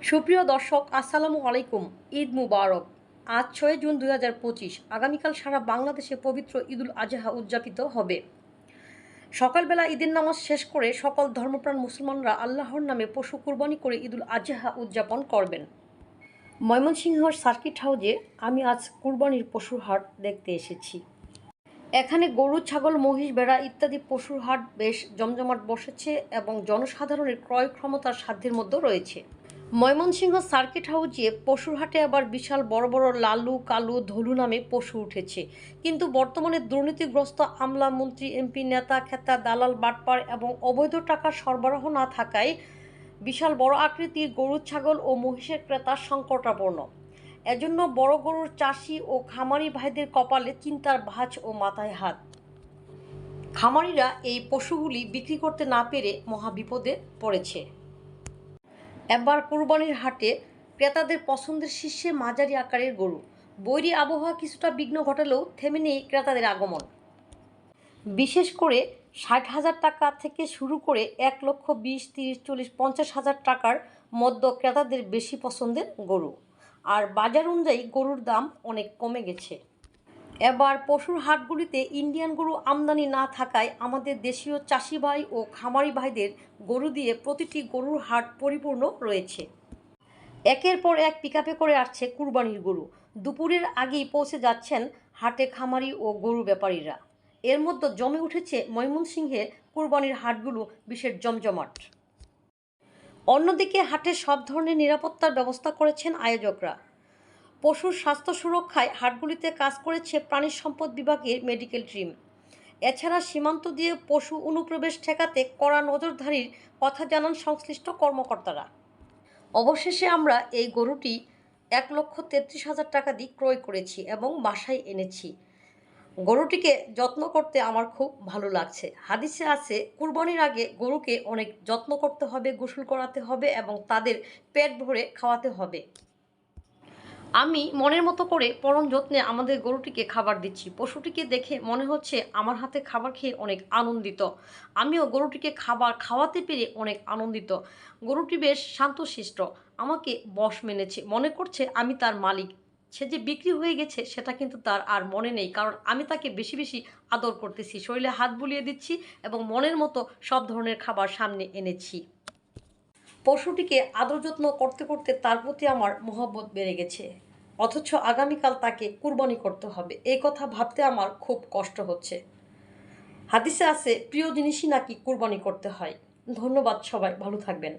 সুপ্রিয় দর্শক, আসসালামু আলাইকুম। ঈদ মুবারক। আজ ৬ জুন ২০২৫। আগামীকাল সারা বাংলাদেশে পবিত্র ঈদুল আজহা উদযাপিত হবে। সকালবেলা ঈদের নামাজ শেষ করে সকল ধর্মপ্রাণ মুসলমানরা আল্লাহর নামে পশু কুরবানি করে ঈদুল আজহা উদযাপন করবেন। ময়মনসিংহর সার্কিট হাউজে আমি আজ কুরবানির পশুর হাট দেখতে এসেছি। এখানে গরু, ছাগল, মহিষ, ভেড়া ইত্যাদি পশুর হাট বেশ জমজমাট বসেছে এবং জনসাধারণের ক্রয় ক্ষমতার সাধ্যের মধ্যে রয়েছে। ময়মনসিংহ সার্কিট হাউজে পশুর হাটে আবার বিশাল বড় বড় লালু, কালু, ধলু নামে পশু উঠেছে। কিন্তু বর্তমানে দুর্নীতিগ্রস্ত আমলা, মন্ত্রী, এমপি, নেতা খেতা, দালাল, বাটপার এবং অবৈধ টাকার সরবরাহ না থাকায় বিশাল বড় আকৃতির গরু, ছাগল ও মহিষের ক্রেতা সংকটাপন্ন। এজন্য বড় গরুর চাষি ও খামারি ভাইদের কপালে চিন্তার ভাঁজ ও মাথায় হাত। খামারিরা এই পশুগুলি বিক্রি করতে না পেরে মহাবিপদে পড়েছে। এবার কুরবানির হাটে ক্রেতাদের পছন্দের শীর্ষে মাঝারি আকারের গরু। বৈরী আবহাওয়া কিছুটা বিঘ্ন ঘটালেও থেমে নেই ক্রেতাদের আগমন। বিশেষ করে ৬০,০০০ টাকা থেকে শুরু করে ১,২০,০০০, ৩০,০০০, ৪০,০০০, ৫০,০০০ টাকার মধ্য ক্রেতাদের বেশি পছন্দের গরু। আর বাজার অনুযায়ী গরুর দাম অনেক কমে গেছে। এবার পশুর হাটগুলিতে ইন্ডিয়ান গরু আমদানি না থাকায় আমাদের দেশীয় চাষি ভাই ও খামারি ভাইদের গরু দিয়ে প্রতিটি গরুর হাট পরিপূর্ণ রয়েছে। একের পর এক পিকআপে করে আসছে কুরবানির গরু। দুপুরের আগেই পৌঁছে যাচ্ছেন হাটে খামারি ও গরু ব্যাপারীরা। এর মধ্যে জমে উঠেছে ময়মনসিংহে কুরবানির হাটগুলো বিশেষ জমজমাট। অন্যদিকে হাটে সব ধরনের নিরাপত্তার ব্যবস্থা করেছেন আয়োজকরা। পশুর স্বাস্থ্য সুরক্ষায় হাটগুলিতে কাজ করেছে প্রাণী সম্পদ বিভাগের মেডিকেল টিম। এছাড়া সীমান্ত দিয়ে পশু অনুপ্রবেশ ঠেকাতে কড়া নজরদারির কথা জানান সংশ্লিষ্ট কর্মকর্তারা। অবশেষে আমরা এই গরুটি ১,৩৩,০০০ টাকা দিয়ে ক্রয় করেছি এবং বাসায় এনেছি। গরুটিকে যত্ন করতে আমার খুব ভালো লাগছে। হাদিসে আছে, কুরবানির আগে গরুকে অনেক যত্ন করতে হবে, গোসল করাতে হবে এবং তাদের পেট ভরে খাওয়াতে হবে। আমি মনের মতো করে পরম যত্নে আমাদের গরুটিকে খাবার দিচ্ছি। পশুটিকে দেখে মনে হচ্ছে আমার হাতে খাবার খেয়ে অনেক আনন্দিত। আমিও গরুটিকে খাবার খাওয়াতে পেরে অনেক আনন্দিত। গরুটি বেশ শান্তশিষ্ট, আমাকে বশ মেনেছে, মনে করছে আমি তার মালিক। সে যে বিক্রি হয়ে গেছে সেটা কিন্তু তার আর মনে নেই, কারণ আমি তাকে বেশি বেশি আদর করতেছি, শরীরে হাত বুলিয়ে দিচ্ছি এবং মনের মতো সব ধরনের খাবার সামনে এনেছি। পশুটিকে আদর যত্ন করতে করতে তার প্রতি আমার মহব্বত বেড়ে গেছে। অথচ আগামীকাল তাকে কুরবানি করতে হবে, এই কথা ভাবতে আমার খুব কষ্ট হচ্ছে। হাদিসে আছে, প্রিয় জিনিসই নাকি কুরবানি করতে হয়। ধন্যবাদ, সবাই ভালো থাকবেন।